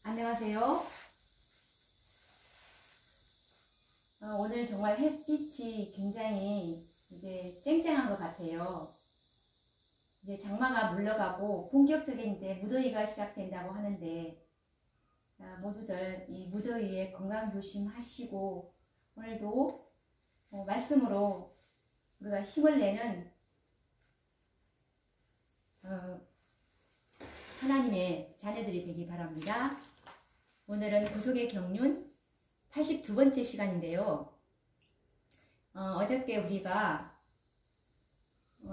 안녕하세요. 오늘 정말 햇빛이 굉장히 이제 쨍쨍한 것 같아요. 이제 장마가 물러가고 본격적인 이제 무더위가 시작된다고 하는데, 모두들 이 무더위에 건강 조심하시고, 오늘도 말씀으로 우리가 힘을 내는 하나님의 자녀들이 되기 바랍니다. 오늘은 구속의 경륜 82번째 시간인데요. 어저께 우리가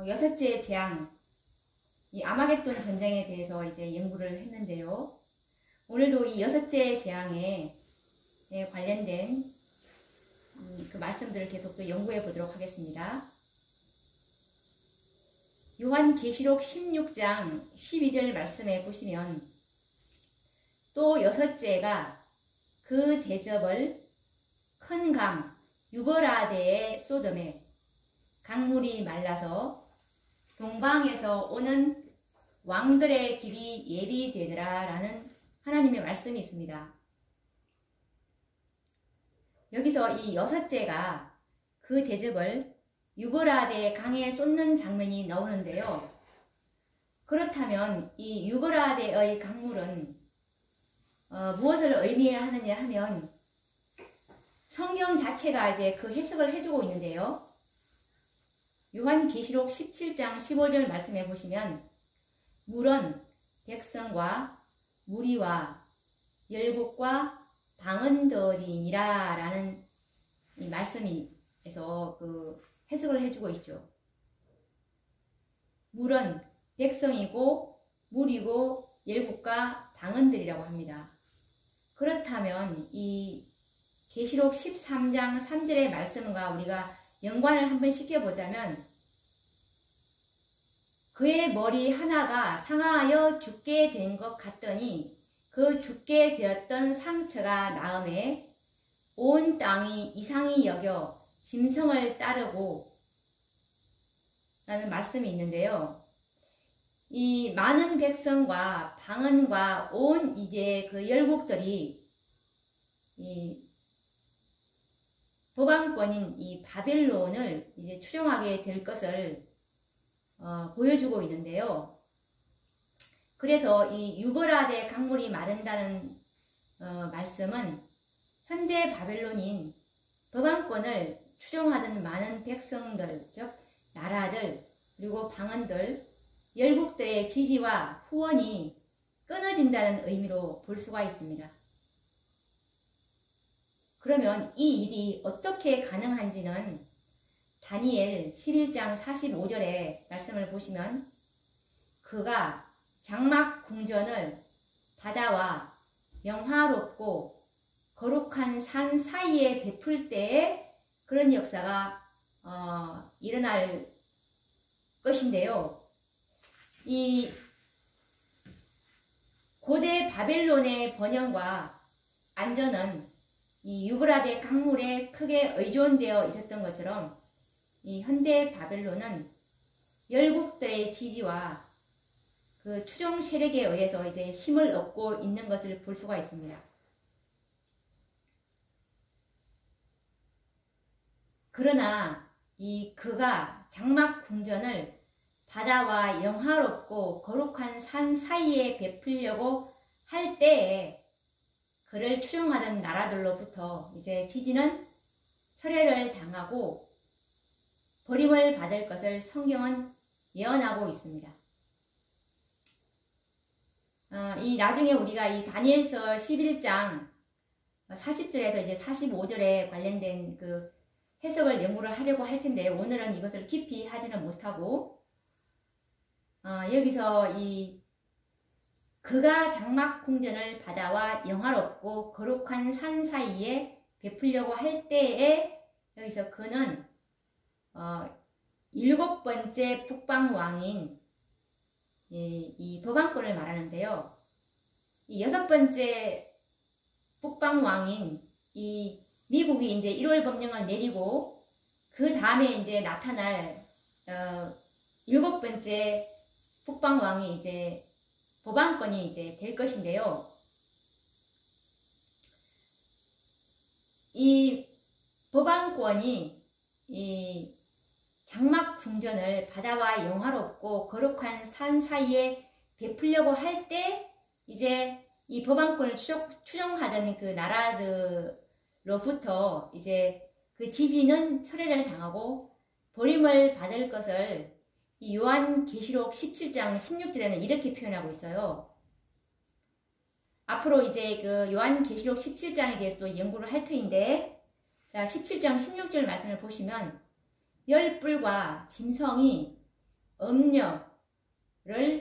여섯째 재앙, 이 아마겟돈 전쟁에 대해서 이제 연구를 했는데요. 오늘도 이 여섯째 재앙에 관련된 그 말씀들을 계속 또 연구해 보도록 하겠습니다. 요한계시록 16장 12절 말씀에 보시면, 또 여섯째가 그 대접을 큰 강 유버라데의 소돔에 강물이 말라서 동방에서 오는 왕들의 길이 예비되더라 라는 하나님의 말씀이 있습니다. 여기서 이 여섯째가 그 대접을 유브라데 강에 쏟는 장면이 나오는데요. 그렇다면 이 유브라데의 강물은 무엇을 의미해야 하느냐 하면, 성경 자체가 이제 그 해석을 해주고 있는데요. 요한계시록 17장 15절 말씀해 보시면, 물은 백성과 무리와 열국과 방언들이니라 라는 이 말씀에서 그 해석을 해주고 있죠. 물은 백성이고 무리고 열국과 방언들이라고 합니다. 그렇다면 이 계시록 13장 3절의 말씀과 우리가 연관을 한번 시켜보자면, 그의 머리 하나가 상하여 죽게 된 것 같더니 그 죽게 되었던 상처가 나음에 온 땅이 이상히 여겨 짐승을 따르고 라는 말씀이 있는데요. 이 많은 백성과 방언과 온 이제 그 열국들이 이 도방권인 이 바벨론을 이제 추종하게 될 것을 보여주고 있는데요. 그래서 이 유브라데 강물이 마른다는 말씀은 현대 바벨론인 도방권을 추종하던 많은 백성들, 즉 나라들, 그리고 방언들, 열국들의 지지와 후원이 끊어진다는 의미로 볼 수가 있습니다. 그러면 이 일이 어떻게 가능한지는 다니엘 11장 45절의 말씀을 보시면, 그가 장막 궁전을 바다와 영화롭고 거룩한 산 사이에 베풀 때에 그런 역사가 일어날 것인데요. 이 고대 바벨론의 번영과 안전은 이 유브라데 강물에 크게 의존되어 있었던 것처럼, 이 현대 바벨론은 열국들의 지지와 그 추종 세력에 의해서 이제 힘을 얻고 있는 것을 볼 수가 있습니다. 그러나 이 그가 장막 궁전을 바다와 영화롭고 거룩한 산 사이에 베풀려고 할 때에 그를 추종하던 나라들로부터 이제 지지는 철회를 당하고 버림을 받을 것을 성경은 예언하고 있습니다. 이 나중에 우리가 이 다니엘서 11장 40절에서 이제 45절에 관련된 그 해석을 연구를 하려고 할 텐데, 오늘은 이것을 깊이 하지는 못하고, 여기서 이 그가 장막 궁전을 바다와 영화롭고 거룩한 산 사이에 베풀려고 할 때에, 여기서 그는 일곱 번째 북방왕인 이 도방권을 말하는데요. 이 여섯 번째 북방왕인 이 미국이 이제 1월 법령을 내리고 그 다음에 이제 나타날 일곱 번째 북방왕이 이제 법안권이 이제 될 것인데요. 이 법왕권이 이 장막 궁전을 바다와 영화롭고 거룩한 산 사이에 베풀려고 할 때 이제 이 법왕권을 추종하던 그 나라들로부터 이제 그 지지는 철회를 당하고 버림을 받을 것을 이 요한계시록 17장 16절에는 이렇게 표현하고 있어요. 앞으로 이제 그 요한계시록 17장에 대해서도 연구를 할 터인데, 자, 17장 16절 말씀을 보시면 열불과 짐승이 음녀를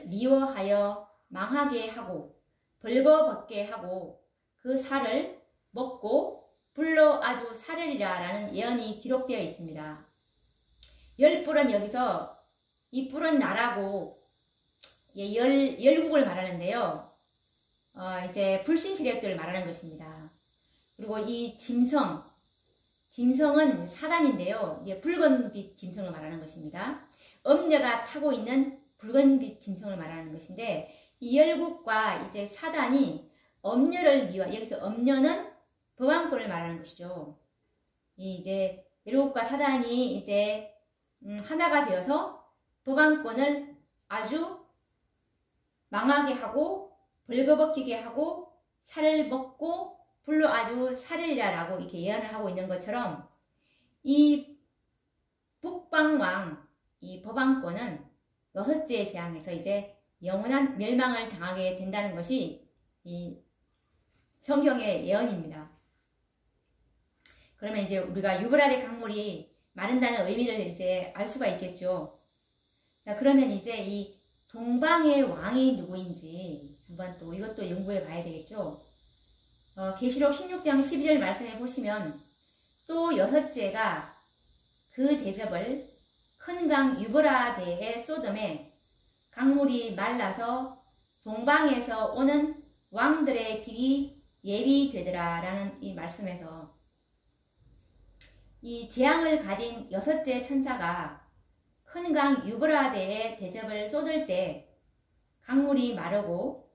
미워하여 망하게 하고 벌거벗게 하고 그 살을 먹고 불로 아주 사르리라 라는 예언이 기록되어 있습니다. 열불은 여기서 이 뿔은 나라고 열국을 말하는데요. 이제 불신 세력들을 말하는 것입니다. 그리고 이 짐승은 사단인데요. 이제 붉은빛 짐승을 말하는 것입니다. 음녀가 타고 있는 붉은빛 짐승을 말하는 것인데, 이 열국과 이제 사단이 음녀를 여기서 음녀는 법왕권을 말하는 것이죠. 이제 열국과 사단이 이제 하나가 되어서 법왕권을 아주 망하게 하고 벌거벗기게 하고 살을 먹고 불로 아주 사르리라 라고 이렇게 예언을 하고 있는 것처럼, 이 북방왕 이 법왕권은 여섯째 재앙에서 이제 영원한 멸망을 당하게 된다는 것이 이 성경의 예언입니다. 그러면 이제 우리가 유브라데 강물이 마른다는 의미를 이제 알 수가 있겠죠. 자, 그러면 이제 이 동방의 왕이 누구인지 한번 또 이것도 연구해 봐야 되겠죠. 계시록 16장 12절 말씀해 보시면 또 여섯째가 그 대접을 큰 강 유브라데의 소돔에 강물이 말라서 동방에서 오는 왕들의 길이 예비되더라 라는 이 말씀에서 이 재앙을 가진 여섯째 천사가 큰 강 유브라데에 대접을 쏟을 때 강물이 마르고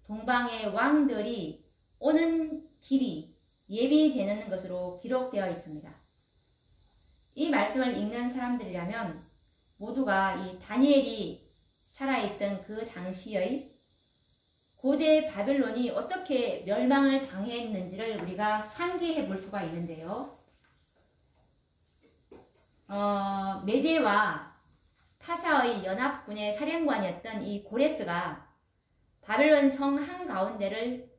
동방의 왕들이 오는 길이 예비되는 것으로 기록되어 있습니다. 이 말씀을 읽는 사람들이라면 모두가 이 다니엘이 살아있던 그 당시의 고대 바벨론이 어떻게 멸망을 당했는지를 우리가 상기해 볼 수가 있는데요. 메대와 파사의 연합군의 사령관이었던 이 고레스가 바벨론 성 한가운데를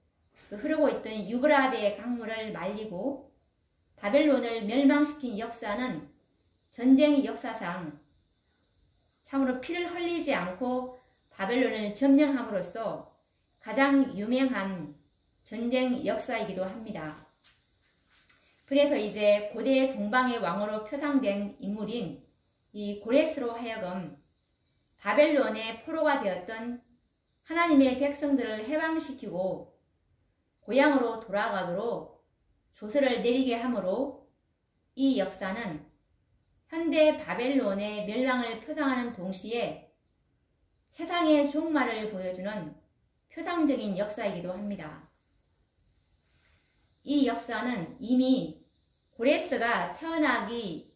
흐르고 있던 유브라데 강물을 말리고 바벨론을 멸망시킨 역사는 전쟁 역사상 참으로 피를 흘리지 않고 바벨론을 점령함으로써 가장 유명한 전쟁 역사이기도 합니다. 그래서 이제 고대 동방의 왕으로 표상된 인물인 이 고레스로 하여금 바벨론의 포로가 되었던 하나님의 백성들을 해방시키고 고향으로 돌아가도록 조서를 내리게 하므로 이 역사는 현대 바벨론의 멸망을 표상하는 동시에 세상의 종말을 보여주는 표상적인 역사이기도 합니다. 이 역사는 이미 고레스가 태어나기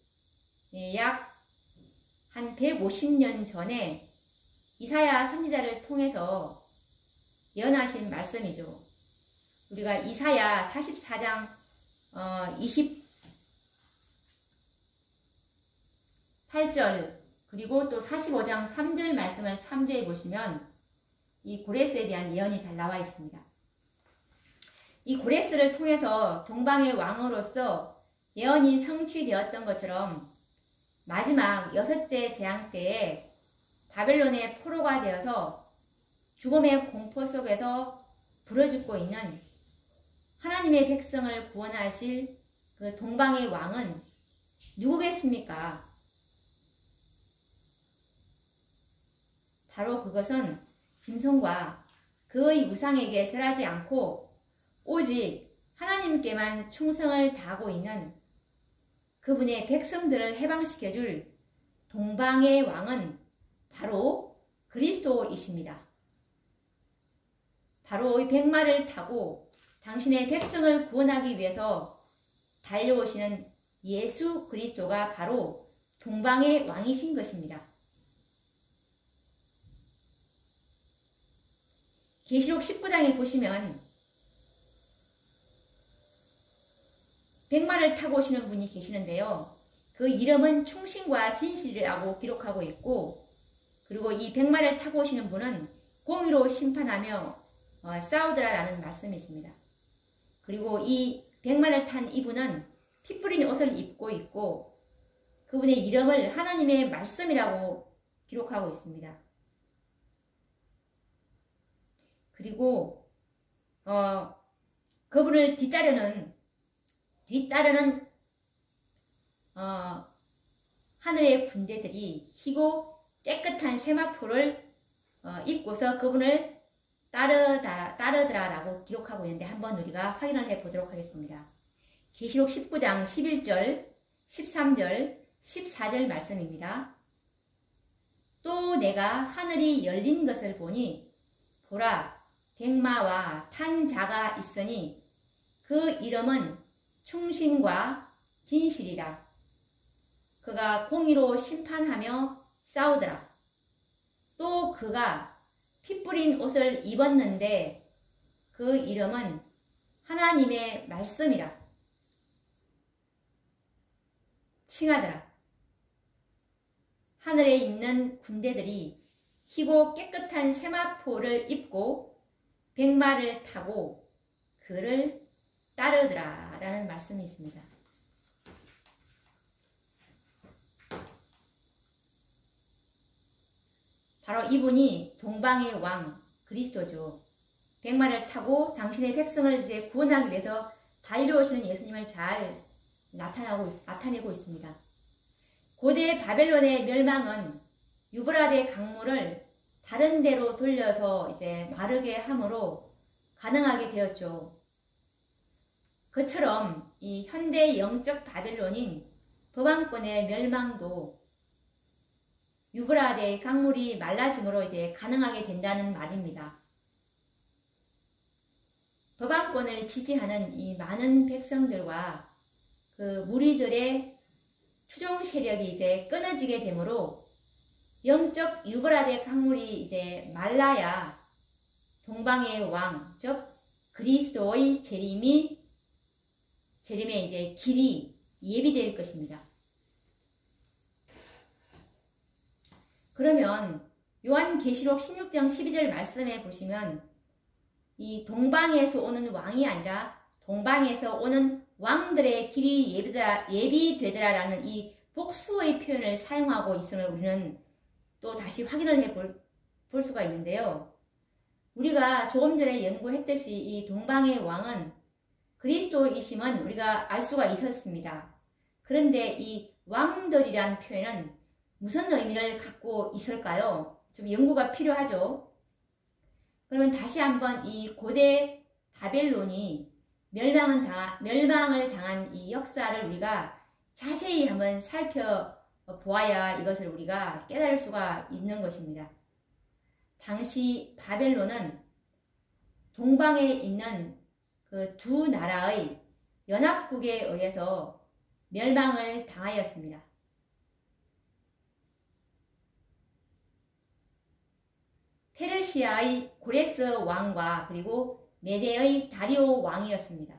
약 한 150년 전에 이사야 선지자를 통해서 예언하신 말씀이죠. 우리가 이사야 44장 28절 그리고 또 45장 3절 말씀을 참조해 보시면 이 고레스에 대한 예언이 잘 나와 있습니다. 이 고레스를 통해서 동방의 왕으로서 예언이 성취되었던 것처럼 마지막 여섯째 재앙 때에 바벨론의 포로가 되어서 죽음의 공포 속에서 부러죽고 있는 하나님의 백성을 구원하실 그 동방의 왕은 누구겠습니까? 바로 그것은 짐승과 그의 우상에게 절하지 않고 오직 하나님께만 충성을 다하고 있는 그분의 백성들을 해방시켜줄 동방의 왕은 바로 그리스도이십니다. 바로 이 백마를 타고 당신의 백성을 구원하기 위해서 달려오시는 예수 그리스도가 바로 동방의 왕이신 것입니다. 계시록 19장에 보시면 백마를 타고 오시는 분이 계시는데요. 그 이름은 충신과 진실이라고 기록하고 있고, 그리고 이 백마를 타고 오시는 분은 공의로 심판하며 싸우더라라는 말씀이 있습니다. 그리고 이 백마를 탄 이분은 피 뿌린 옷을 입고 있고, 그분의 이름을 하나님의 말씀이라고 기록하고 있습니다. 그리고 그분을 뒤따르는 하늘의 군대들이 희고 깨끗한 세마포를 입고서 그분을 따르더라라고 기록하고 있는데 한번 우리가 확인을 해보도록 하겠습니다. 계시록 19장 11절, 13절, 14절 말씀입니다. 또 내가 하늘이 열린 것을 보니 보라, 백마와 탄 자가 있으니 그 이름은 충신과 진실이라. 그가 공의로 심판하며 싸우더라. 또 그가 피 뿌린 옷을 입었는데 그 이름은 하나님의 말씀이라. 칭하더라. 하늘에 있는 군대들이 희고 깨끗한 세마포를 입고 백마를 타고 그를 따르더라 라는 말씀이 있습니다. 바로 이분이 동방의 왕 그리스도죠. 백마를 타고 당신의 백성을 이제 구원하기 위해서 달려오시는 예수님을 잘 나타내고 있습니다. 고대 바벨론의 멸망은 유브라데 강물을 다른 데로 돌려서 이제 마르게 함으로 가능하게 되었죠. 그처럼 이 현대 영적 바벨론인 법왕권의 멸망도 유브라데 강물이 말라짐으로 이제 가능하게 된다는 말입니다. 법왕권을 지지하는 이 많은 백성들과 그 무리들의 추종 세력이 이제 끊어지게 되므로 영적 유브라데 강물이 이제 말라야 동방의 왕, 즉 그리스도의 재림의 이제 길이 예비될 것입니다. 그러면 요한계시록 16장 12절 말씀에 보시면 이 동방에서 오는 왕이 아니라 동방에서 오는 왕들의 길이 예비되더라라는 이 복수의 표현을 사용하고 있음을 우리는 또 다시 확인을 해볼 수가 있는데요. 우리가 조금 전에 연구했듯이 이 동방의 왕은 그리스도이심은 우리가 알 수가 있었습니다. 그런데 이 왕들이란 표현은 무슨 의미를 갖고 있을까요? 좀 연구가 필요하죠. 그러면 다시 한번 이 고대 바벨론이 멸망을 당한 이 역사를 우리가 자세히 한번 살펴보아야 이것을 우리가 깨달을 수가 있는 것입니다. 당시 바벨론은 동방에 있는 그 두 나라의 연합국에 의해서 멸망을 당하였습니다. 페르시아의 고레스 왕과 그리고 메대의 다리오 왕이었습니다.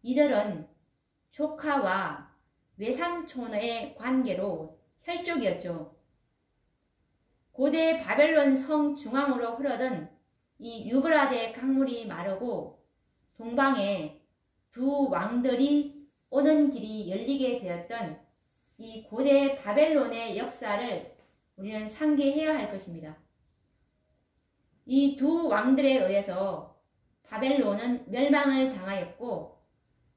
이들은 조카와 외삼촌의 관계로 혈족이었죠. 고대 바벨론 성 중앙으로 흐르던 이 유브라데 강물이 마르고 동방에 두 왕들이 오는 길이 열리게 되었던 이 고대 바벨론의 역사를 우리는 상기해야 할 것입니다. 이 두 왕들에 의해서 바벨론은 멸망을 당하였고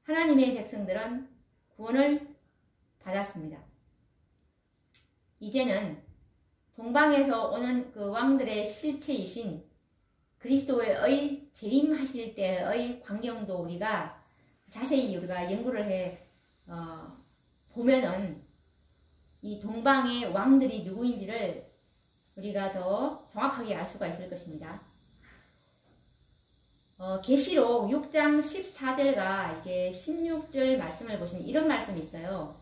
하나님의 백성들은 구원을 받았습니다. 이제는 동방에서 오는 그 왕들의 실체이신 그리스도의 재림하실 때의 광경도 우리가 자세히 연구를 해 보면은 이 동방의 왕들이 누구인지를 우리가 더 정확하게 알 수가 있을 것입니다. 계시록 6장 14절과 이게 16절 말씀을 보시면 이런 말씀이 있어요.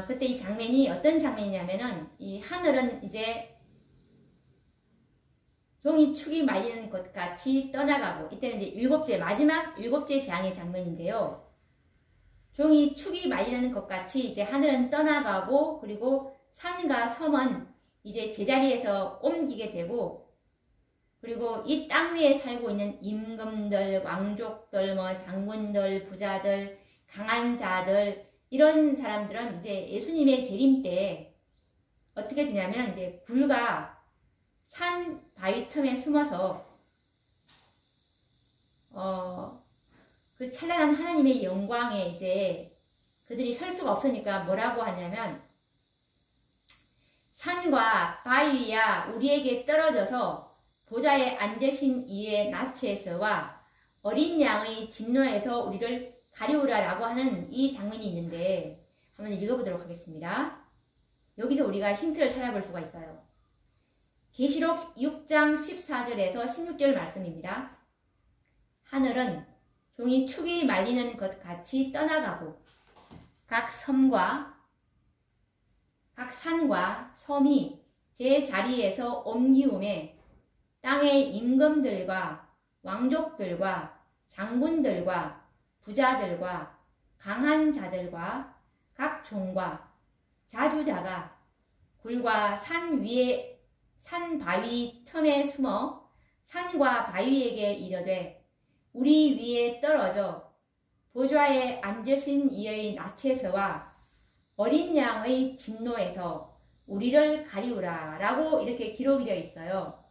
그때 이 장면이 어떤 장면이냐면은 이 하늘은 이제 종이 축이 말리는 것 같이 떠나가고, 이때는 이제 마지막 일곱째 재앙의 장면인데요. 종이 축이 말리는 것 같이 이제 하늘은 떠나가고, 그리고 산과 섬은 이제 제자리에서 옮기게 되고, 그리고 이 땅 위에 살고 있는 임금들, 왕족들, 장군들, 부자들, 강한 자들, 이런 사람들은 이제 예수님의 재림 때 어떻게 되냐면 이제 불과 산 바위 틈에 숨어서 그 찬란한 하나님의 영광에 이제 그들이 설 수가 없으니까 뭐라고 하냐면, 산과 바위야 우리에게 떨어져서 보좌에 앉으신 이의 낯에서와 어린 양의 진노에서 우리를 가리우라라고 하는 이 장면이 있는데, 한번 읽어보도록 하겠습니다. 여기서 우리가 힌트를 찾아볼 수가 있어요. 계시록 6장 14절에서 16절 말씀입니다. 하늘은 종이 축이 말리는 것 같이 떠나가고, 각 섬과 각 산과 섬이 제 자리에서 옮기움에 땅의 임금들과 왕족들과 장군들과 부자들과 강한 자들과 각 종과 자주자가 굴과 산 바위 틈에 숨어 산과 바위에게 이르되, 우리 위에 떨어져 보좌에 앉으신 이의 낯에서와 어린 양의 진노에서 우리를 가리우라 라고 이렇게 기록이 되어 있어요.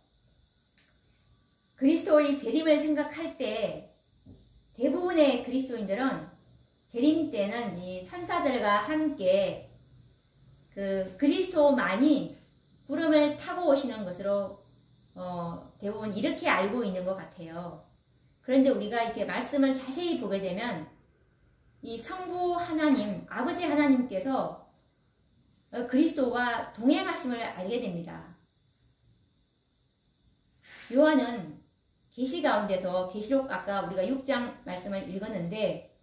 그리스도의 재림을 생각할 때 대부분의 그리스도인들은 재림 때는 이 천사들과 함께 그 그리스도만이 구름을 타고 오시는 것으로 대부분 이렇게 알고 있는 것 같아요. 그런데 우리가 이렇게 말씀을 자세히 보게 되면 이 성부 하나님, 아버지 하나님께서 그리스도와 동행하심을 알게 됩니다. 요한은 계시 가운데서, 계시록 아까 우리가 6장 말씀을 읽었는데,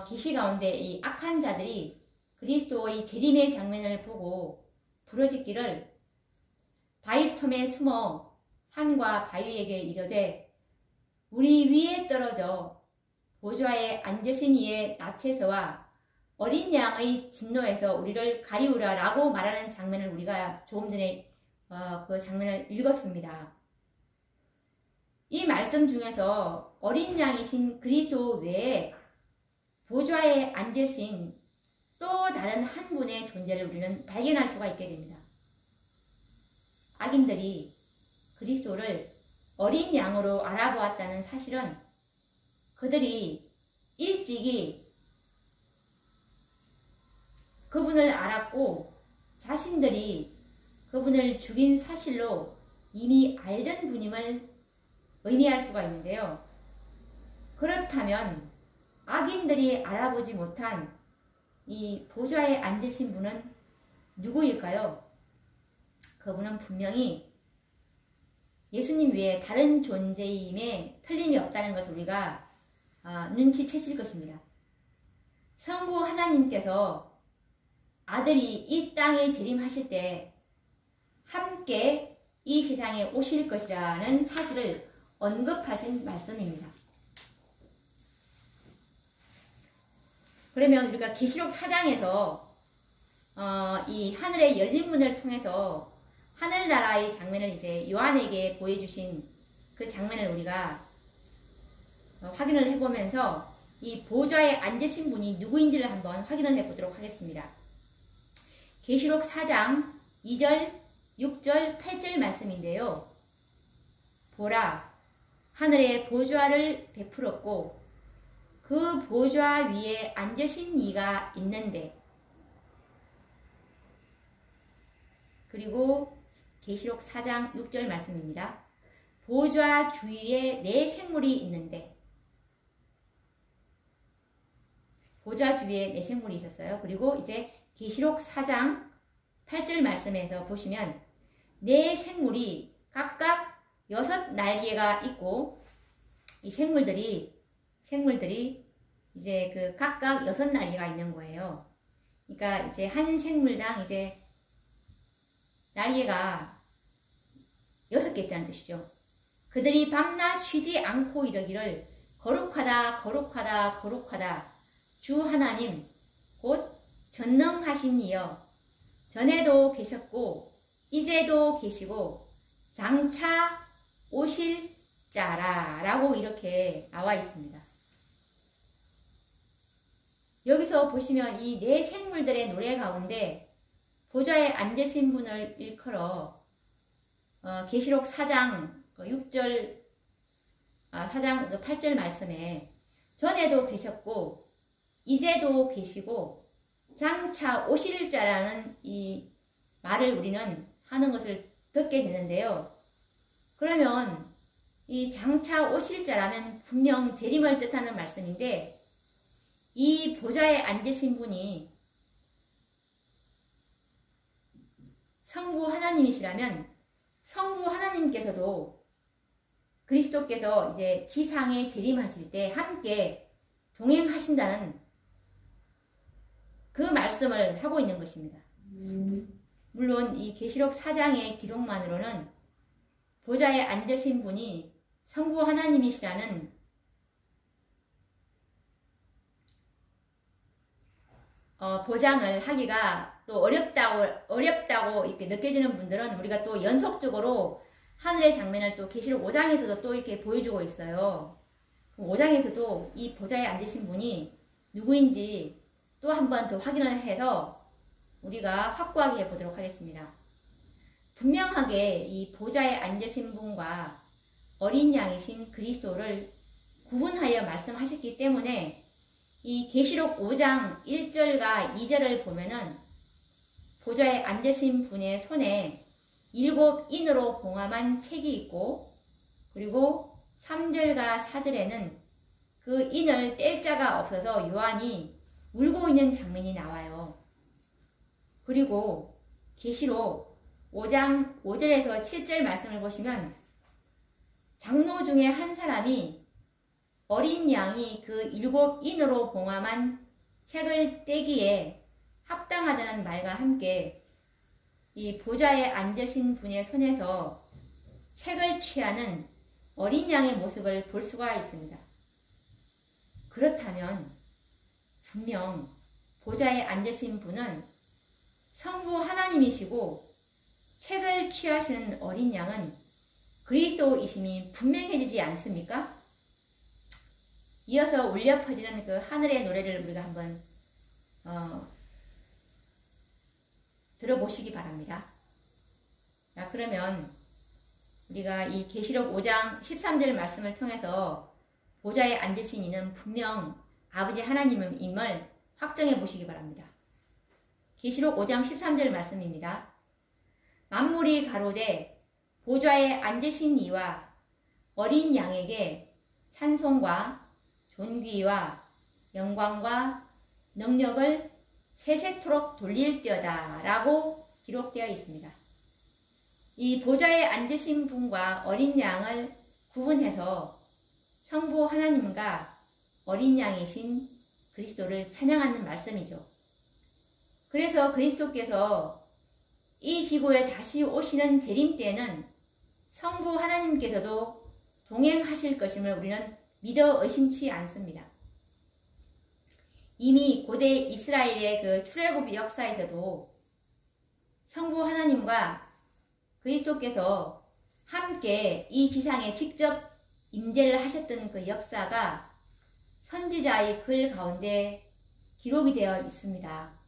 계시 가운데 이 악한 자들이 그리스도의 재림의 장면을 보고 부르짖기를, 바위 틈에 숨어 산과 바위에게 이르되 우리 위에 떨어져 보좌에 앉으신 이의 낯에서와 어린 양의 진노에서 우리를 가리우라 라고 말하는 장면을 우리가 조금 전에 그 장면을 읽었습니다. 이 말씀 중에서 어린 양이신 그리스도 외에 보좌에 앉으신 또 다른 한 분의 존재를 우리는 발견할 수가 있게 됩니다. 악인들이 그리스도를 어린 양으로 알아보았다는 사실은 그들이 일찍이 그분을 알았고 자신들이 그분을 죽인 사실로 이미 알던 분임을 의미할 수가 있는데요. 그렇다면 악인들이 알아보지 못한 이 보좌에 앉으신 분은 누구일까요? 그분은 분명히 예수님 외에 다른 존재임에 틀림이 없다는 것을 우리가 눈치채실 것입니다. 성부 하나님께서 아들이 이 땅에 재림하실 때 함께 이 세상에 오실 것이라는 사실을 언급하신 말씀입니다. 그러면 우리가 계시록 4장에서 이 하늘의 열린 문을 통해서 하늘나라의 장면을 이제 요한에게 보여주신 그 장면을 우리가 확인을 해보면서 이 보좌에 앉으신 분이 누구인지를 한번 확인을 해보도록 하겠습니다. 계시록 4장 2절, 6절, 8절 말씀인데요. 보라, 하늘에 보좌를 베풀었고 그 보좌 위에 앉으신 이가 있는데, 그리고 계시록 4장 6절 말씀입니다. 보좌 주위에 네 생물이 있는데, 보좌 주위에 네 생물이 있었어요. 그리고 이제 계시록 4장 8절 말씀에서 보시면 네 생물이 각각 6 날개가 있고 이 생물들이 이제 그 각각 6 날개가 있는 거예요. 그러니까 이제 한 생물당 이제 날개가 6개 있다는 뜻이죠. 그들이 밤낮 쉬지 않고 이르기를 거룩하다 거룩하다 거룩하다 주 하나님 곧 전능하신 이여 전에도 계셨고 이제도 계시고 장차 오실 자라 라고 이렇게 나와 있습니다. 여기서 보시면 이 4 생물들의 노래 가운데 보좌에 앉으신 분을 일컬어 계시록 4장 6절 4장 8절 말씀에 전에도 계셨고 이제도 계시고 장차 오실 자라는 이 말을 우리는 하는 것을 듣게 되는데요. 그러면 이 장차 오실 자라면 분명 재림을 뜻하는 말씀인데 이 보좌에 앉으신 분이 성부 하나님이시라면 성부 하나님께서도 그리스도께서 이제 지상에 재림하실 때 함께 동행하신다는 그 말씀을 하고 있는 것입니다. 물론 이 계시록 4장의 기록만으로는 보좌에 앉으신 분이 성부 하나님이시라는 보장을 하기가 또 어렵다고 이렇게 느껴지는 분들은 우리가 또 연속적으로 하늘의 장면을 또 계시록 5장에서도 또 이렇게 보여주고 있어요. 5장에서도 이 보좌에 앉으신 분이 누구인지 또 한 번 더 확인을 해서 우리가 확고하게 해보도록 하겠습니다. 분명하게 이 보좌에 앉으신 분과 어린 양이신 그리스도를 구분하여 말씀하셨기 때문에 이 계시록 5장 1절과 2절을 보면은 보좌에 앉으신 분의 손에 7 인으로 봉함한 책이 있고 그리고 3절과 4절에는 그 인을 뗄 자가 없어서 요한이 울고 있는 장면이 나와요. 그리고 계시록 5장 5절에서 7절 말씀을 보시면 장로 중에 한 사람이 어린 양이 그 7 인으로 봉함한 책을 떼기에 합당하다는 말과 함께 이 보좌에 앉으신 분의 손에서 책을 취하는 어린 양의 모습을 볼 수가 있습니다. 그렇다면 분명 보좌에 앉으신 분은 성부 하나님이시고 책을 취하시는 어린 양은 그리스도이심이 분명해지지 않습니까? 이어서 울려 퍼지는 그 하늘의 노래를 우리가 한번 들어보시기 바랍니다. 자, 그러면 우리가 이 계시록 5장 13절 말씀을 통해서 보좌에 앉으신 이는 분명 아버지 하나님임을 확정해 보시기 바랍니다. 계시록 5장 13절 말씀입니다. 만물이 가로되 보좌에 앉으신 이와 어린 양에게 찬송과 존귀와 영광과 능력을 세세토록 돌릴지어다 라고 기록되어 있습니다. 이 보좌에 앉으신 분과 어린 양을 구분해서 성부 하나님과 어린 양이신 그리스도를 찬양하는 말씀이죠. 그래서 그리스도께서 이 지구에 다시 오시는 재림 때에는 성부 하나님께서도 동행하실 것임을 우리는 믿어 의심치 않습니다. 이미 고대 이스라엘의 그 출애굽 역사에서도 성부 하나님과 그리스도께서 함께 이 지상에 직접 임재를 하셨던 그 역사가 선지자의 글 가운데 기록이 되어 있습니다.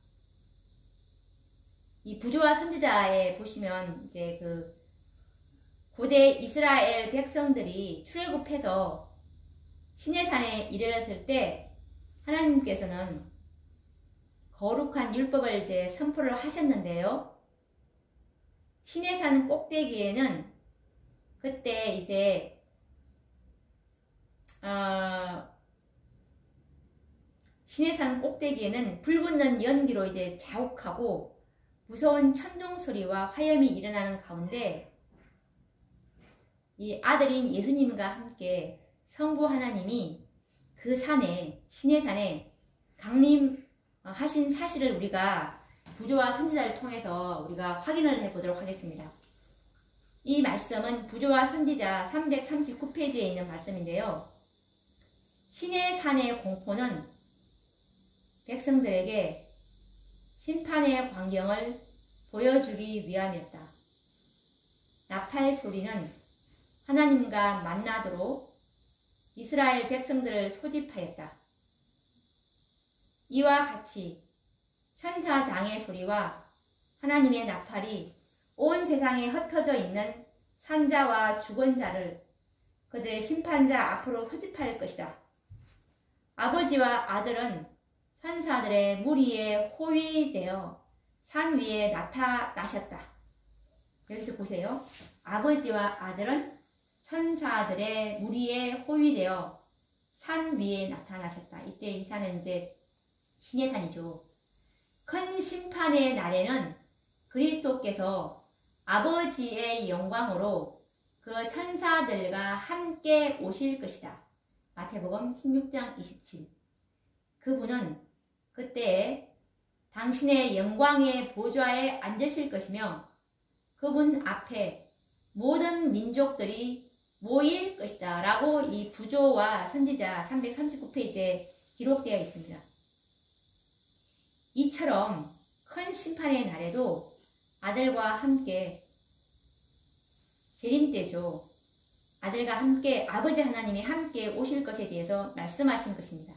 이 부조와 선지자에 보시면 이제 그 고대 이스라엘 백성들이 출애굽해서 시내산에 이르렀을 때 하나님께서는 거룩한 율법을 이제 선포를 하셨는데요. 시내산 꼭대기에는 그때 이제 시내산 꼭대기에는 불붙는 연기로 이제 자욱하고 무서운 천둥 소리와 화염이 일어나는 가운데 이 아들인 예수님과 함께 성부 하나님이 그 산에, 신의 산에 강림하신 사실을 우리가 부조와 선지자를 통해서 우리가 확인을 해보도록 하겠습니다. 이 말씀은 부조와 선지자 339페이지에 있는 말씀인데요. 신의 산의 공포는 백성들에게 심판의 광경을 보여주기 위함이었다. 나팔 소리는 하나님과 만나도록 이스라엘 백성들을 소집하였다. 이와 같이 천사장의 소리와 하나님의 나팔이 온 세상에 흩어져 있는 산자와 죽은 자를 그들의 심판자 앞으로 소집할 것이다. 아버지와 아들은 천사들의 무리에 호위되어 산 위에 나타나셨다. 여기서 보세요. 아버지와 아들은 천사들의 무리에 호위되어 산 위에 나타나셨다. 이때 이 산은 이제 신의 산이죠. 큰 심판의 날에는 그리스도께서 아버지의 영광으로 그 천사들과 함께 오실 것이다. 마태복음 16장 27. 그분은 그때 당신의 영광의 보좌에 앉으실 것이며 그분 앞에 모든 민족들이 모일 것이다 라고 이 부조와 선지자 339페이지에 기록되어 있습니다. 이처럼 큰 심판의 날에도 아들과 함께 재림때죠. 아들과 함께 아버지 하나님이 함께 오실 것에 대해서 말씀하신 것입니다.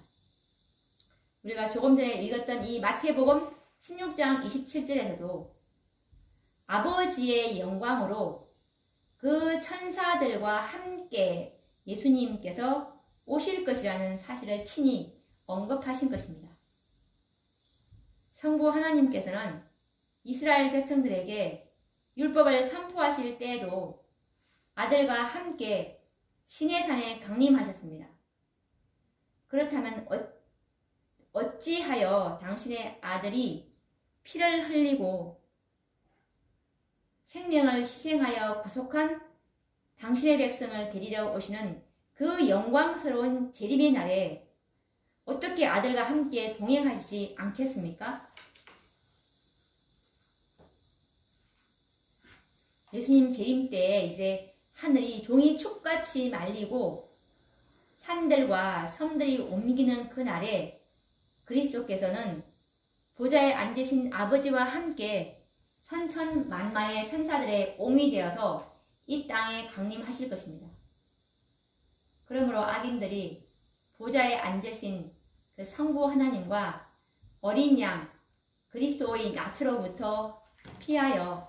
우리가 조금 전에 읽었던 이 마태복음 16장 27절에서도 아버지의 영광으로 그 천사들과 함께 예수님께서 오실 것이라는 사실을 친히 언급하신 것입니다. 성부 하나님께서는 이스라엘 백성들에게 율법을 선포하실 때에도 아들과 함께 신의 산에 강림하셨습니다. 그렇다면 어찌하여 당신의 아들이 피를 흘리고 생명을 희생하여 구속한 당신의 백성을 데리러 오시는 그 영광스러운 재림의 날에 어떻게 아들과 함께 동행하시지 않겠습니까? 예수님 재림 때 이제 하늘이 종이축같이 말리고 산들과 섬들이 옮기는 그 날에 그리스도께서는 보좌에 앉으신 아버지와 함께 천천만만의 천사들의 옹이 되어서 이 땅에 강림하실 것입니다. 그러므로 악인들이 보좌에 앉으신 그 성부 하나님과 어린 양 그리스도의 낯으로부터 피하여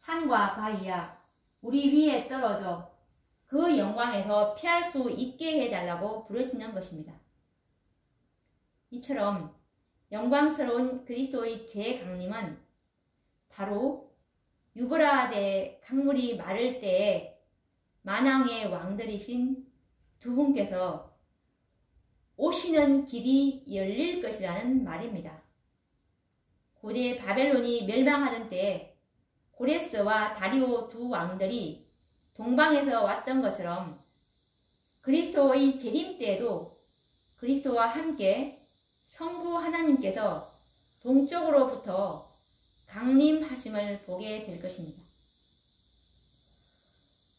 산과 바위야 우리 위에 떨어져 그 영광에서 피할 수 있게 해달라고 부르짖는 것입니다. 이처럼 영광스러운 그리스도의 재강림은 바로 유브라데 강물이 마를 때에 만왕의 왕들이신 두 분께서 오시는 길이 열릴 것이라는 말입니다. 고대 바벨론이 멸망하던 때에 고레스와 다리오 두 왕들이 동방에서 왔던 것처럼 그리스도의 재림 때에도 그리스도와 함께 성부 하나님께서 동쪽으로부터 강림하심을 보게 될 것입니다.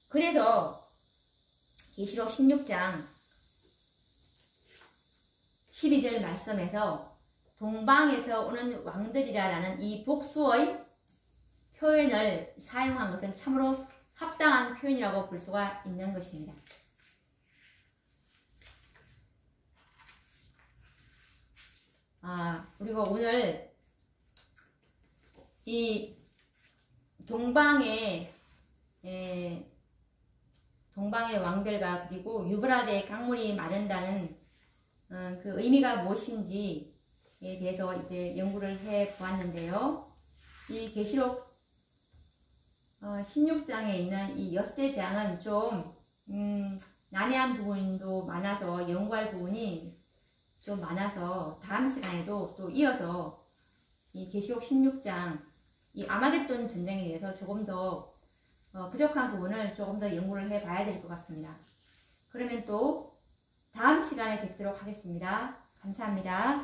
그래서 계시록 16장 12절 말씀에서 동방에서 오는 왕들이라는 이 복수의 표현을 사용한 것은 참으로 합당한 표현이라고 볼 수가 있는 것입니다. 그리고 오늘 이 동방의 왕들과 그리고 유브라데 강물이 마른다는 그 의미가 무엇인지에 대해서 이제 연구를 해 보았는데요. 이 계시록 16장에 있는 이 엿새장은 좀 난해한 부분도 많아서 연구할 부분이 좀 많아서 다음 시간에도 또 이어서 이 계시록 16장 이 아마겟돈 전쟁에 대해서 조금 더 부족한 부분을 조금 더 연구를 해 봐야 될 것 같습니다. 그러면 또 다음 시간에 뵙도록 하겠습니다. 감사합니다.